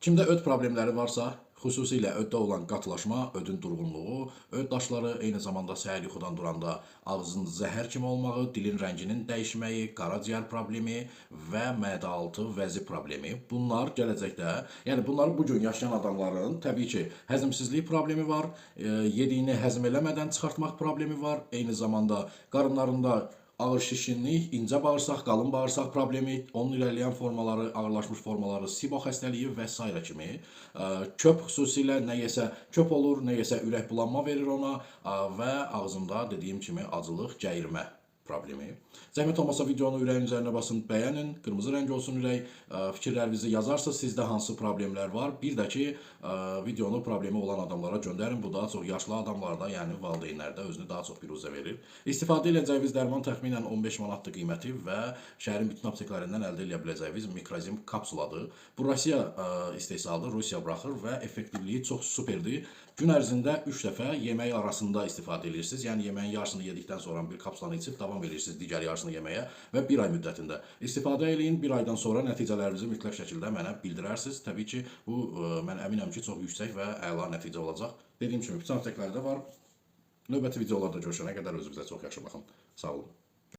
Kimdə öd problemləri varsa, xüsusilə öddə olan qatılaşma, ödün durğunluğu, öd daşları, eyni zamanda səhər yuxudan duranda ağzın zəhər kimi olmağı, dilin rənginin dəyişməyi, qaraciyər problemi və mədə-altı vəzi problemi. Bunlar gələcəkdə, yəni bunları bu gün yaşayan adamların təbii ki, həzmsizlik problemi var, yediyini həzm eləmədən çıxartmaq problemi var, eyni zamanda qarınlarında ağır şişkinlik, incə bağırsaq, qalın bağırsaq problemi, onun irəliləyən formaları, ağırlaşmış formaları, SIBO xəstəliyi və s. kimi köp xüsusilə nə yesə köp olur, nə yesə ürək bulanma verir ona və ağzında dediyim kimi acılıq, gəyirmə problemi. Zəhmət olmasa videonu ürəyin üzərinə basın, bəyənin, qırmızı rəng olsun ürək, fikirlərinizi yazarsınız, sizdə hansı problemlər var. Bir də ki, videonu problemi olan adamlara göndərin, bu daha çox yaşlı adamlarda, yəni valideynlərdə özünü daha çox biruzə verir. İstifadə edəcəyiniz dərman təxminən 15 manatdır qiyməti və şəhərin bütün apteklərindən əldə edə biləcəyiniz Mikrazim kapsuladır. Bu Rusiya istehsalıdır, Rusiya buraxır və effektivliyi çox superdir. Gün ərzində 3 dəfə yemək arasında istifadə edirsiniz. Yəni yeməyin yarısını yedikdən sonra bir kapsulanı içib davam edirsiniz digər yarısını yeməyə və 1 ay müddətində istifadə eləyin. 1 aydan sonra nəticələrinizi mütləq şəkildə mənə bildirərsiniz. Təbii ki, bu mən əminəm ki, çox yüksək və əla nəticə olacaq. Dediyim kimi, bütün apteklərdə var. Növbəti videolarda görüşənə qədər özünüzə çox yaxşı baxın. Sağ olun.